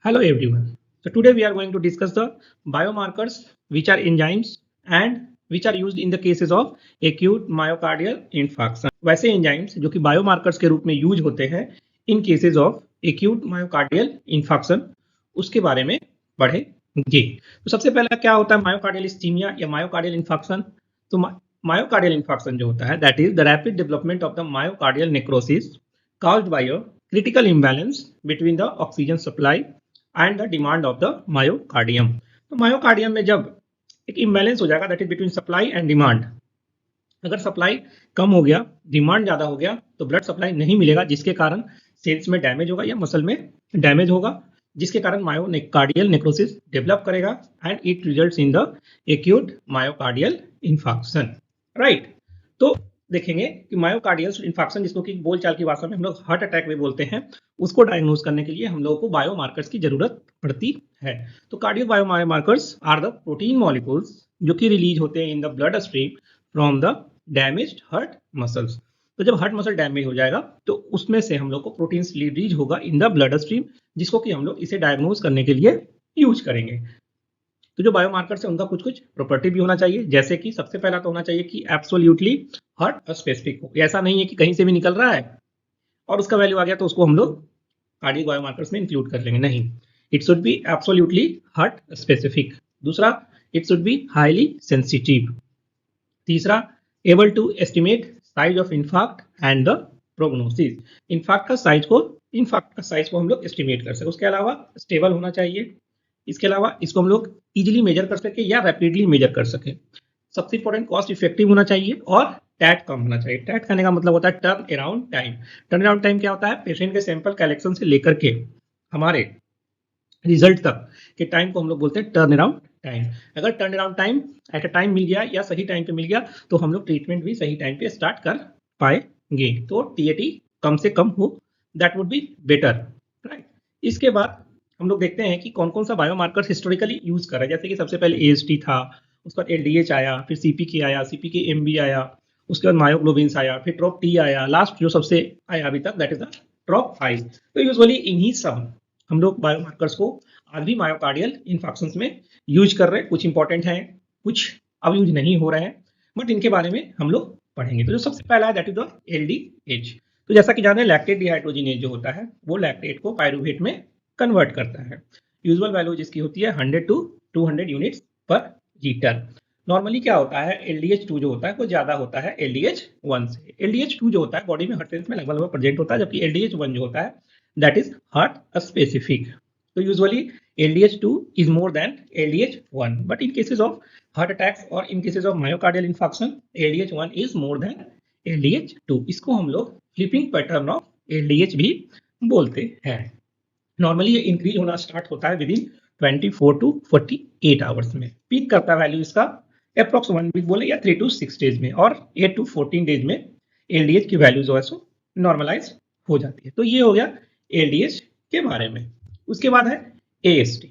Hello everyone. So today we are going to discuss the biomarkers which are enzymes and which are used in the cases of acute myocardial infarction. वैसे enzymes जो कि biomarkers के रूप में use होते हैं in cases of acute myocardial infarction उसके बारे में पढ़ेंगे। तो सबसे पहला क्या होता है myocardial ischemia या myocardial infarction। तो myocardial infarction जो होता है that is the rapid development of the myocardial necrosis caused by a critical imbalance between the oxygen supply and the demand of the myocardium. तो मायोकार्डियम में जब एक imbalance हो जाएगा that is between supply and demand, अगर supply कम हो गया demand ज्यादा हो गया तो ब्लड सप्लाई नहीं मिलेगा जिसके कारण सेल्स में डैमेज होगा या मसल में डैमेज होगा जिसके कारण मायोकार्डियल नेक्रोसिस डेवलप करेगा and it results in the acute myocardial infarction. Right, तो देखेंगे कि मायोकार्डियल इन्फार्क्शन जिसको कि बोलचाल की भाषा में हम लोग हार्ट अटैक भी बोलते हैं, उसको डायग्नोज करने के लिए हम लोगों को बायोमार्कर्स की जरूरत पड़ती है। तो cardio biomarkers are the protein molecules जो कि रिलीज होते हैं in the blood stream from the damaged heart muscles. तो जब हार्ट मसल डैमेज हो जाएगा तो उसमें से हम लोग को प्रोटीन रिलीज होगा इन द ब्लड स्ट्रीम जिसको कि हम लोग इसे डायग्नोज करने के लिए यूज करेंगे। तो जो बायोमार्कर्स है उनका कुछ कुछ प्रॉपर्टी भी होना चाहिए, जैसे कि सबसे पहला तो होना चाहिए कि एब्सोल्युटली हार्ट स्पेसिफिक हो। ऐसा नहीं है कि कहीं से भी निकल रहा है और उसका वैल्यू आ गया तो उसको हम लोग कार्डियक बायोमार्कर्स में इंक्लूड कर लेंगे, नहीं, it should be absolutely heart specific. दूसरा, it should be highly sensitive. तीसरा, able to estimate size of infarct and the prognosis. Infarct का साइज को हम लोग एस्टिमेट कर सके। उसके अलावा स्टेबल होना चाहिए। इसके अलावा इसको हम लोग इजीली मेजर कर सके या रैपिडली मेजर कर सके। सबसे इंपॉर्टेंट कॉस्ट इफेक्टिव होना चाहिए और टैट कम होना चाहिए। टैट कहने का मतलब होता है turn around time. Turn around time क्या होता है? पेशेंट के सैंपल कलेक्शन से लेकर के हमारे रिजल्ट तक के टाइम को हम लोग बोलते हैं टर्न अराउंड टाइम। अगर turn around time at a time मिल गया या सही टाइम पे मिल गया तो हम लोग ट्रीटमेंट भी सही टाइम पे स्टार्ट कर पाएंगे। तो टीएटी कम से कम हो, that would be better. Right, इसके बाद हम लोग देखते हैं कि कौन कौन सा बायोमार्कर हिस्टोरिकली यूज कर रहा है। जैसे कि सबसे पहले एएसटी था, उसके बाद एलडीएच आया, फिर सीपीके आया, सीपीके एमबी आया, उसके बाद मायोग्लोबिन्स आया, फिर ट्रॉप टी आया, लास्ट जो सबसे आया अभी तक दैट इज द ट्रॉप 5। तो यूजुअली इन्हीं सब हम लोग बायोमार्कर्स को आज भी मायोकार्डियल इन्फार्क्शंस में यूज कर रहे हैं। कुछ इंपॉर्टेंट हैं, कुछ अब यूज नहीं हो रहे हैं, बट इनके बारे में हम लोग पढ़ेंगे। तो जो सबसे पहला है दैट इज द एलडीएच। तो जैसा कि जाने लैक्टेट डिहाइड्रोजिनेज जो होता है वो लैक्टेट को पायरूवेट में कन्वर्ट करता है। यूजुअल वैल्यू जिसकी होती है 100 to 200 units per litre. Normally क्या होता है, LDH2 जो होता है वो ज्यादा होता है LDH1 से। LDH2 जो होता है बॉडी में हर सेल्स में लगभग प्रेजेंट होता है, जबकि LDH1 जो होता है दैट इज हार्ट स्पेसिफिक। तो usually LDH2 is more than LDH1, but in cases of heart attacks और in cases of myocardial infarction LDH1 is more than LDH2। इसको हम लोग फ्लिपिंग पैटर्न ऑफ LDH भी बोलते हैं। नॉर्मली ये increase होना स्टार्ट होता है विद इन 24 to 48 आवर्स में। पीक करता है वैल्यू इसका अप्रॉक्स 1 वीक बोले या 3 to 6 डेज में, और 8 to 14 डेज में एलडीएच की वैल्यू जो है सो नॉर्मलाइज हो जाती है। तो ये हो गया एलडीएच के बारे में। उसके बाद है एएसटी।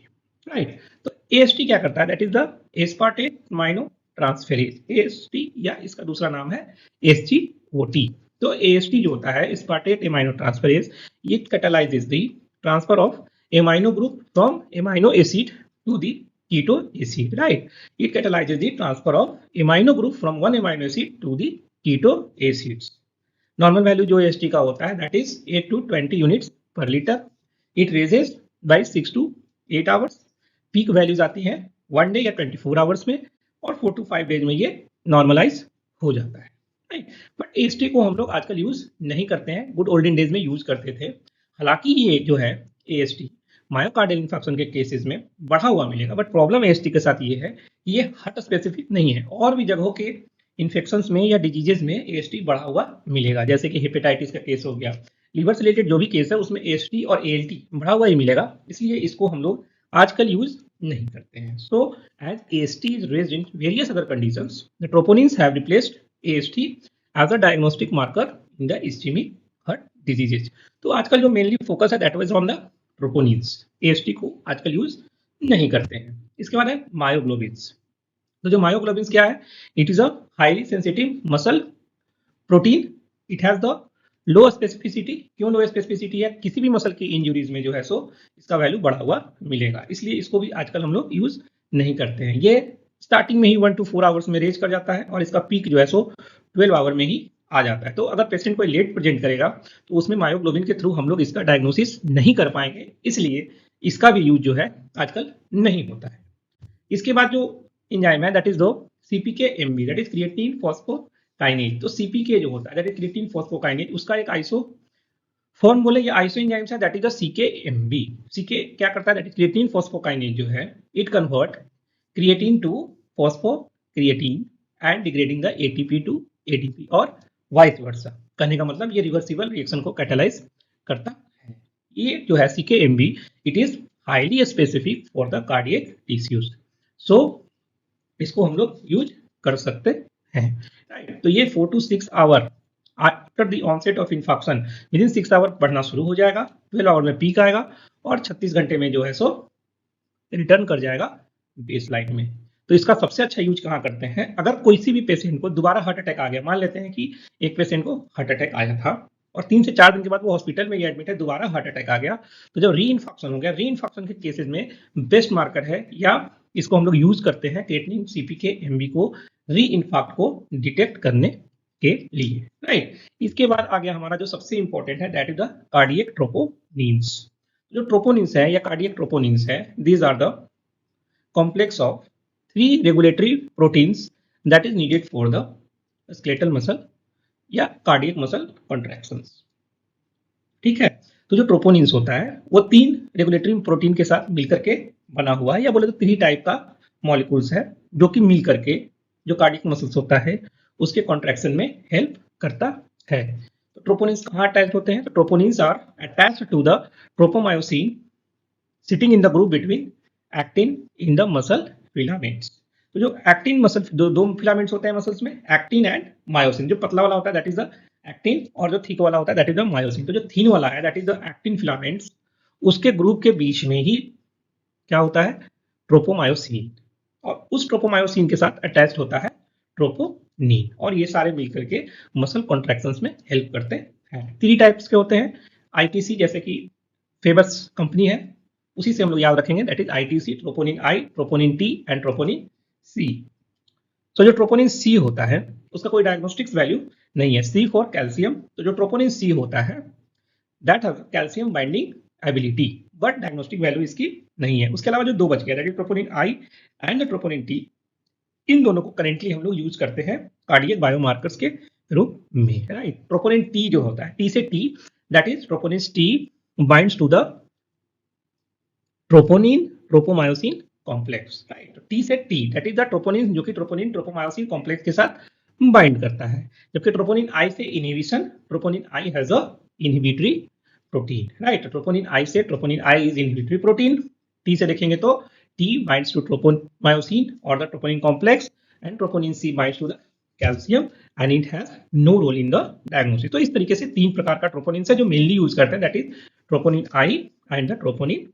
राइट, तो एएसटी क्या करता है? That is the aspartate amino transferase. AST या इसका दूसरा नाम है एसजीओटी। तो एएसटी जो होता है एस्पार्टेट एमाइनो ट्रांसफेरेज, ये कैटालाइजेस the transfer of amino group from amino acid to the keto acid. Right, it catalyzes the transfer of amino group from one amino acid to the keto acids. Normal value जो AST का होता है that is 8 to 20 units per litre. It rises by 6 to 8 hours. Peak values आती हैं 1 day या 24 hours में, और 4 to 5 days में ये नॉर्मलाइज हो जाता है। राइट, बट AST को हम लोग आजकल यूज नहीं करते हैं, गुड ओल्डन डेज में यूज करते थे। हालांकि ये जो है एएसटी मायोकार्डियल इन्फेक्शन के केसेस में बढ़ा हुआ मिलेगा, बट प्रॉब्लम एएसटी के साथ ये है कि ये हार्ट स्पेसिफिक नहीं है। और भी जगहों के इन्फेक्शंस में या डिजीजेस में एएसटी बढ़ा हुआ मिलेगा, जैसे कि हेपेटाइटिस का केस हो गया, लिवर से रिलेटेड जो भी केस है उसमें एएसटी और एएलटी बढ़ा हुआ ही मिलेगा, इसलिए इसको हम लोग आजकल यूज नहीं करते हैं। So as AST is raised in various other conditions, the troponins have replaced AST as a diagnostic marker in the ischaemic heart diseases. तो आजकल जो मेनली फोकस है that was on the troponins. AST को आजकल use नहीं करते हैं। इसके बाद है मायोग्लोबिन्स। तो जो मायोग्लोबिन्स क्या है? It is a highly sensitive muscle protein. It has the low specificity, क्यों लो स्पेसिफिसिटी है? किसी भी मसल की इंजुरीज में जो है सो इसका वैल्यू बढ़ा हुआ मिलेगा, इसलिए इसको भी आजकल हम लोग यूज नहीं करते हैं। ये स्टार्टिंग में ही 1 to 4 आवर्स में रेज कर जाता है और इसका पीक जो है सो 12 आवर में ही आ जाता है। तो अगर पेशेंट कोई लेट प्रेजेंट करेगा तो उसमें मायोग्लोबिन के थ्रू हम लोग इसका डायग्नोसिस नहीं कर पाएंगे, इसलिए इसका भी यूज जो है आजकल नहीं होता है। इसके बाद जो एंजाइम है दैट इज दो CPK MB, that is creatinine phosphokinase. तो सीपीके जो होता है दैट इज क्रिएटिनिन फॉस्फोकाइनेज, उसका एक आइसो फॉर्म बोले या आइसो एंजाइम्स है that is the CK MB. CK क्या करता है? दैट इज क्रिएटिनिन फॉस्फोकाइनेज जो है it convert creatine to phosphocreatine and degrading the ATP to ADP और वाइस वर्सा। कहने का मतलब ये रिवर्सिबल रिएक्शन को कैटालाइज करता है। ये जो है CK MB it is highly specific for the cardiac tissues, so इसको हम लोग यूज कर सकते हैं, राइट। तो ये 4 to 6 hour after the onset of infection, within 6 hour बढ़ना शुरू हो जाएगा, 12 आवर में पीक आएगा और 36 घंटे में जो है सो रिटर्न कर जाएगा बेस लाइन में। तो इसका सबसे अच्छा यूज कहाँ करते हैं? अगर कोई भी पेशेंट को दोबारा हार्ट अटैक आ गया, मान लेते हैं कि एक पेशेंट को हार्ट अटैक आया था और 3 से 4 दिन के बाद वो हॉस्पिटल में एडमिट है, दोबारा हार्ट अटैक आ गया, तो जब री इन्फेक्शन हो गया, री इन्फेक्शन के केसेस में बेस्ट मार्कर है या इसको हम लोग यूज करते हैं क्रिएटिनिन सीपीके एमबी को री इन्फेक्ट को डिटेक्ट करने के लिए, राइट। इसके बाद आ गया हमारा जो सबसे इंपॉर्टेंट है that is the cardiac troponins. जो ट्रोपोनिन्स है या कार्डियक ट्रोपोनिन्स है, these are the complex of 3 regulatory proteins that is needed for the skeletal muscle या cardiac muscle contractions, ठीक है। तो जो ट्रोपोनिन्स होता है वो 3 रेगुलेटरी प्रोटीन के साथ मिलकर के बना हुआ है, या बोले तो 3 टाइप का मॉलिक्यूल्स है जो कि मिलकर के जो कार्डियक मसल्स होता है उसके कॉन्ट्रैक्शन में हेल्प करता है। तो ट्रोपोनिन्स कहाँ अटैच होते हैं? तो troponins are attached to the tropomyosin sitting in the group between actin in the muscle filaments. तो जो एक्टिन मसल दो फिलामेंट्स होते हैं मसल्स में, एक्टिन एंड मायोसिन। जो पतला वाला होता है दैट इज द एक्टिन और जो थिक वाला होता है दैट इज द मायोसिन। तो जो थिन वाला है that is the actin filaments, उसके ग्रुप के बीच में ही क्या होता है? ट्रोपोमायोसिन, और उस ट्रोपोमायोसिन के साथ अटैच्ड होता है ट्रोपोनिन, और ये सारे मिलकर के मसल कॉन्ट्रैक्शंस में हेल्प करते हैं। 3 टाइप्स के होते हैं। आईटीसी जैसे कि फेबस कंपनी है उसी से हम लोग याद रखेंगे, that is ITC, troponin I, troponin T and troponin C. तो जो ट्रोपोनिन सी होता है उसका कोई डायग्नोस्टिक्स वैल्यू नहीं है, सी फॉर कैल्शियम। तो जो ट्रोपोनिन सी होता है that has calcium binding ability, but diagnostic value इसकी नहीं है। उसके अलावा जो 2 बच गया that is troponin I and troponin T, इन दोनों को करेंटली हम लोग यूज करते हैं कार्डियक बायोमार्कर्स के रूप में, राइट। ट्रोपोनिन टी जो होता है, टी से T, that is troponin T binds to the troponin tropomyosin complex, right. T से T that is the troponin जो कि ट्रोपोनिन ट्रोपोमायोसिन कॉम्प्लेक्स के साथ बाइंड करता है, जबकि ट्रोपोनिन आई से inhibition, troponin I has a inhibitory protein, right. Troponin I से, troponin I is inhibitory protein. T से देखेंगे तो टी बाइंड्स टू ट्रोपोमायोसिन और the troponin complex, and troponin C binds to the calcium and it has no role in the diagnosis. तो इस तरीके से 3 प्रकार का ट्रोपोनिन है जो मेनली यूज करते हैं, that is troponin I and the troponin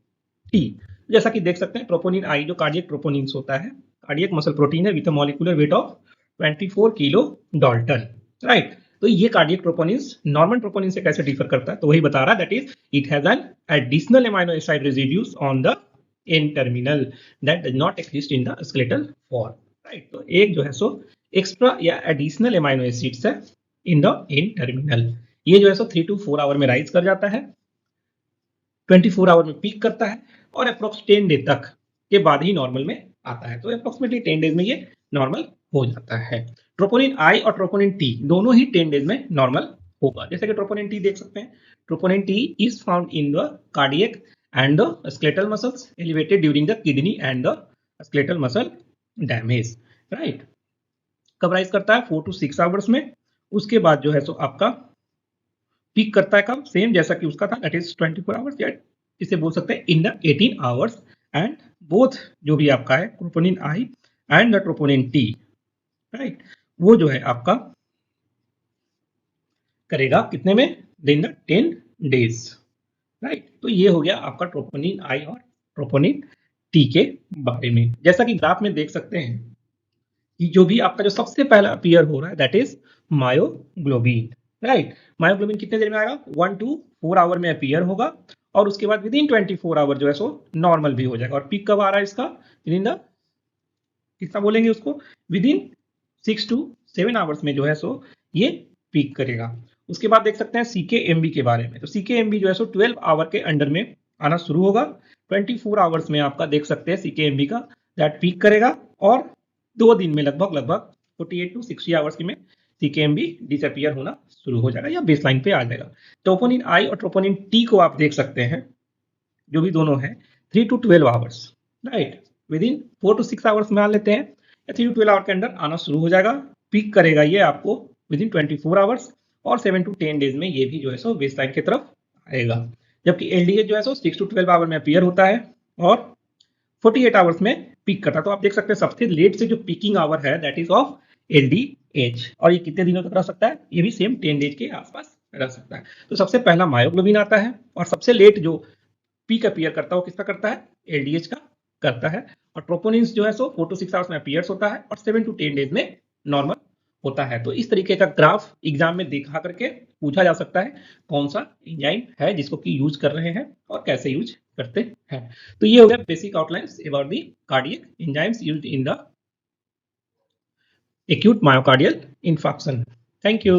T. जैसा कि देख सकते हैं ट्रोपोनिन आई जो कार्डियक ट्रोपोनिन्स होता है, कार्डियक मसल प्रोटीन है with a molecular weight of 24 kilo Dalton, right. तो ये कार्डियक ट्रोपोनिन्स नॉर्मल ट्रोपोनिन से कैसे डिफर करता है? तो वही बता रहा है, that is it has an additional amino acid residues on the N terminal that does not exist in the skeletal form, right. तो एक जो है सो एक्स्ट्रा या एडिशनल एमिनो एसिड्स है इन द एन टर्मिनल। ये जो है सो 3 to 4 आवर में राइज कर जाता है, 24 आवर में पीक करता है और अप्रोक्स 10 डे तक के बाद ही नॉर्मल में आता है। तो अप्रोक्सीमेटली 10 डेज में ये नॉर्मल हो जाता है। ट्रोपोनिन आई और ट्रोपोनिन टी दोनों ही 10 डेज में नॉर्मल होगा। जैसे कि ट्रोपोनिन टी देख सकते हैं, troponin T is found in the cardiac and the skeletal muscles elevated during the kidney and the skeletal muscle damage, right. कब राइज करता है? 4 to 6 आवर्स में। उसके बाद जो है सो आपका पीक करता है कब? सेम जैसा कि उसका था, दैट इज 24 आवर्स, या इसे बोल सकते हैं in the 18 hours. And both जो भी आपका है troponin I and the troponin T, right, वो जो है आपका करेगा कितने में? In the 10 days, right. तो ये हो गया आपका ट्रोपोनिन आई और ट्रोपोनिन टी के बारे में। जैसा कि ग्राफ में देख सकते हैं कि जो भी आपका जो सबसे पहला अपीयर हो रहा है that is myoglobin, right. Myoglobin कितने देर में आएगा, 1 to 4 आवर में अपीयर होगा और उसके बाद विद इन 24 आवर जो है सो नॉर्मल भी हो जाएगा। और पीक कब आ रहा है इसका, विद इन द, कितना बोलेंगे उसको, विद इन 6 to 7 आवर्स में जो है सो ये पीक करेगा। उसके बाद देख सकते हैं CKMB के बारे में। तो CKMB जो है सो 12 आवर के अंडर में आना शुरू होगा। 24 आवर्स में आपका देख सकते हैं CKMB का दैट पीक करेगा और 2 दिन में लगभग 48 to 60 आवर्स में CKMB डिसअपियर होना शुरू हो जाएगा या बेसलाइन पे आ जाएगा। ट्रोपोनिन आई और ट्रोपोनिन टी को आप देख सकते हैं, जो भी दोनों है 3 to 12 hours, right. With in 4 to 6 hours मान लेते हैं, 3 to 12 आवर के अंदर आना शुरू हो जाएगा। पीक करेगा ये आपको विद इन 24 आवर्स और 7 to 10 डेज में ये भी जो है सो बेसलाइन की तरफ आएगा। जबकि LDH जो है सो 6 to 12 आवर में अपीयर होता है और 48 आवर्स में पीक करता है। तो आप देख सकते हैं सबसे लेट से जो पीकिंग आवर है दैट इज ऑफ LDH। और ये कितने दिनों तक रह सकता है, ये भी सेम 10 डेज के आसपास रह सकता है। तो सबसे पहला मायोग्लोबिन आता है और सबसे लेट जो पीक अपीयर करता है वो किसका करता है, LDH का करता है। और ट्रोपोनिन्स जो है सो 4 to 6 आवर्स में अपीयर्स होता है और 7 to 10 डेज में नॉर्मल होता है। तो इस तरीके का ग्राफ एग्जाम में दिखा करके पूछा जा सकता है कौन सा एंजाइम है जिसको कि यूज कर रहे हैं और कैसे यूज करते हैं। तो ये हो गया basic outlines about the cardiac enzymes used in the acute myocardial infarction. Thank you.